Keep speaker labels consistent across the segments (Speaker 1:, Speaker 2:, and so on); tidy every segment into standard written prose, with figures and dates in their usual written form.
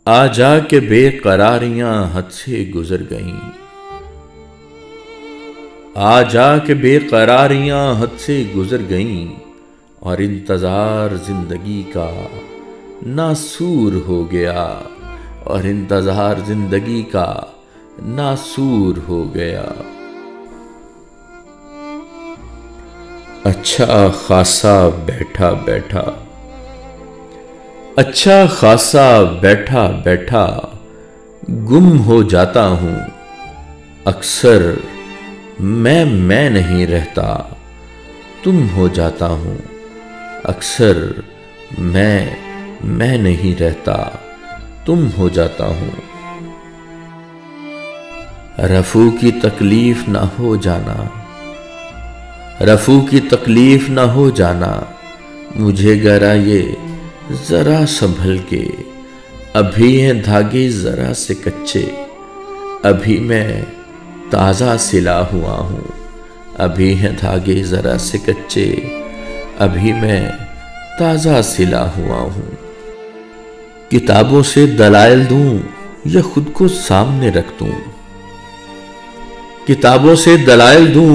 Speaker 1: आ जा के बेकरारियां हद से गुजर गईं। आ जा के बेकरारियां हद से गुजर गईं और इंतजार जिंदगी का नासूर हो गया। और इंतजार जिंदगी का नासूर हो गया। अच्छा खासा बैठा बैठा, अच्छा खासा बैठा बैठा गुम हो जाता हूं। अक्सर मैं नहीं रहता, तुम हो जाता हूं। अक्सर मैं नहीं रहता, तुम हो जाता हूं। रफू की तकलीफ ना हो जाना, रफू की तकलीफ ना हो जाना। मुझे गरा ये जरा संभल के, अभी हैं धागे जरा से कच्चे। अभी मैं ताज़ा सिला हुआ हूँ, अभी हैं धागे जरा से कच्चे। अभी मैं ताज़ा सिला हुआ हूँ। किताबों से दलाइल दूं या खुद को सामने रख दूं। किताबों से दलाइल दूं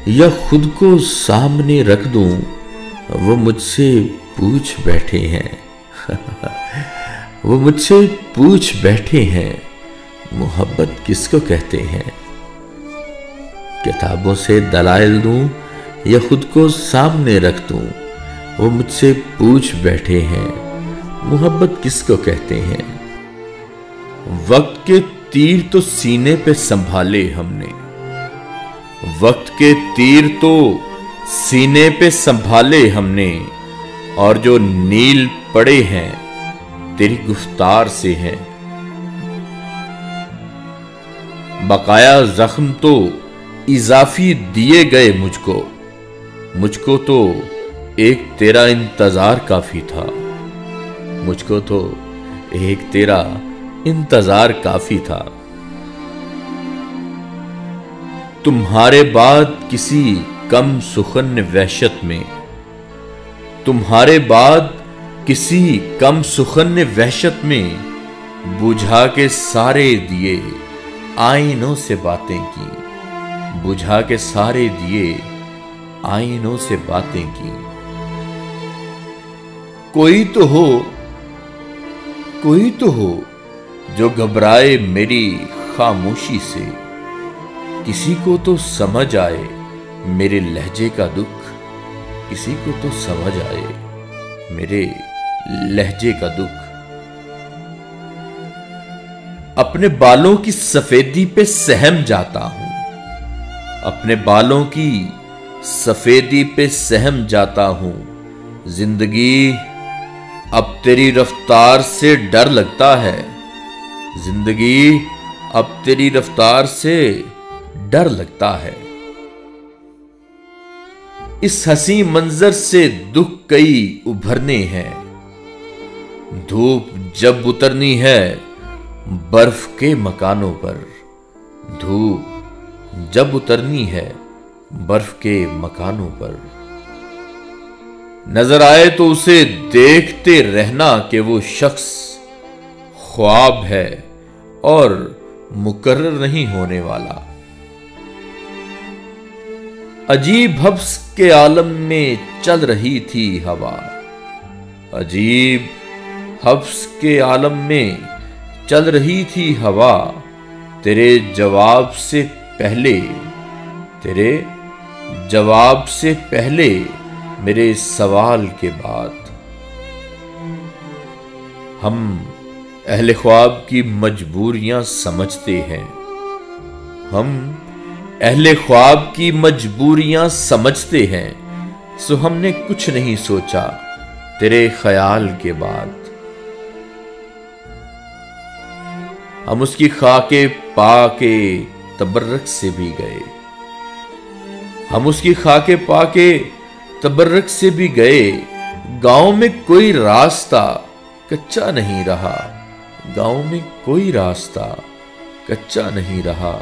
Speaker 1: या खुद को सामने रख दूं। वो मुझसे पूछ बैठे हैं वो मुझसे पूछ बैठे हैं, मोहब्बत किसको कहते हैं। किताबों से दलाइल दूं या खुद को सामने रख दूं। वो मुझसे पूछ बैठे हैं, मोहब्बत किसको कहते हैं। वक्त के तीर तो सीने पे संभाले हमने, वक्त के तीर तो सीने पे संभाले हमने। और जो नील पड़े हैं तेरी गुफ्तार से हैं। बकाया जख्म तो इजाफी दिए गए मुझको, मुझको तो एक तेरा इंतजार काफी था। मुझको तो एक तेरा इंतजार काफी था। तुम्हारे बाद किसी कम सुखन वहशत में, तुम्हारे बाद किसी कम सुखन वहशत में बुझा के सारे दिए आईनों से बातें की। बुझा के सारे दिए आईनों से बातें की। कोई तो हो, कोई तो हो जो घबराए मेरी खामोशी से। किसी को तो समझ आए मेरे लहजे का दुख, किसी को तो समझ आए मेरे लहजे का दुख। अपने बालों की सफेदी पे सहम जाता हूं, अपने बालों की सफेदी पे सहम जाता हूं। जिंदगी अब तेरी रफ्तार से डर लगता है। जिंदगी अब तेरी रफ्तार से डर लगता है। इस हंसी मंजर से दुख कई उभरने हैं। धूप जब उतरनी है बर्फ के मकानों पर, धूप जब उतरनी है बर्फ के मकानों पर। नजर आए तो उसे देखते रहना कि वो शख्स ख्वाब है और मुकर्रर नहीं होने वाला। अजीब हब्स के आलम में चल रही थी हवा, अजीब हब्स के आलम में चल रही थी हवा। तेरे जवाब से पहले, तेरे जवाब से पहले मेरे सवाल के बाद। हम अहले ख्वाब की मजबूरियां समझते हैं, हम अहले ख्वाब की मजबूरियां समझते हैं। सो हमने कुछ नहीं सोचा तेरे ख्याल के बाद। हम उसकी खाके पाके तबर्रक से भी गए, हम उसकी खाके पाके तबर्रक से भी गए। गांव में कोई रास्ता कच्चा नहीं रहा, गांव में कोई रास्ता कच्चा नहीं रहा।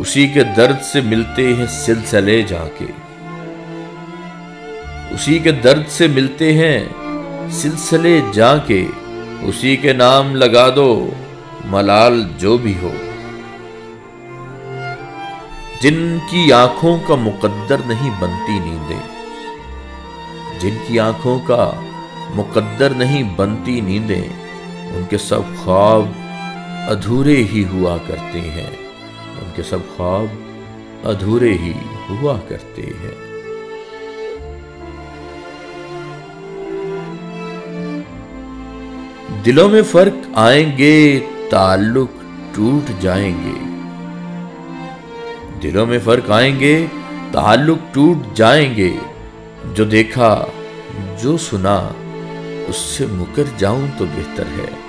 Speaker 1: उसी के दर्द से मिलते हैं सिलसिले जाके, उसी के दर्द से मिलते हैं सिलसिले जाके। उसी के नाम लगा दो मलाल जो भी हो। जिनकी आंखों का मुकद्दर नहीं बनती नींदें, जिनकी आंखों का मुकद्दर नहीं बनती नींदें, उनके सब ख्वाब अधूरे ही हुआ करते हैं, उनके सब ख्वाब अधूरे ही हुआ करते हैं। दिलों में फर्क आएंगे, ताल्लुक टूट जाएंगे। दिलों में फर्क आएंगे, ताल्लुक टूट जाएंगे। जो देखा जो सुना उससे मुकर जाऊं तो बेहतर है।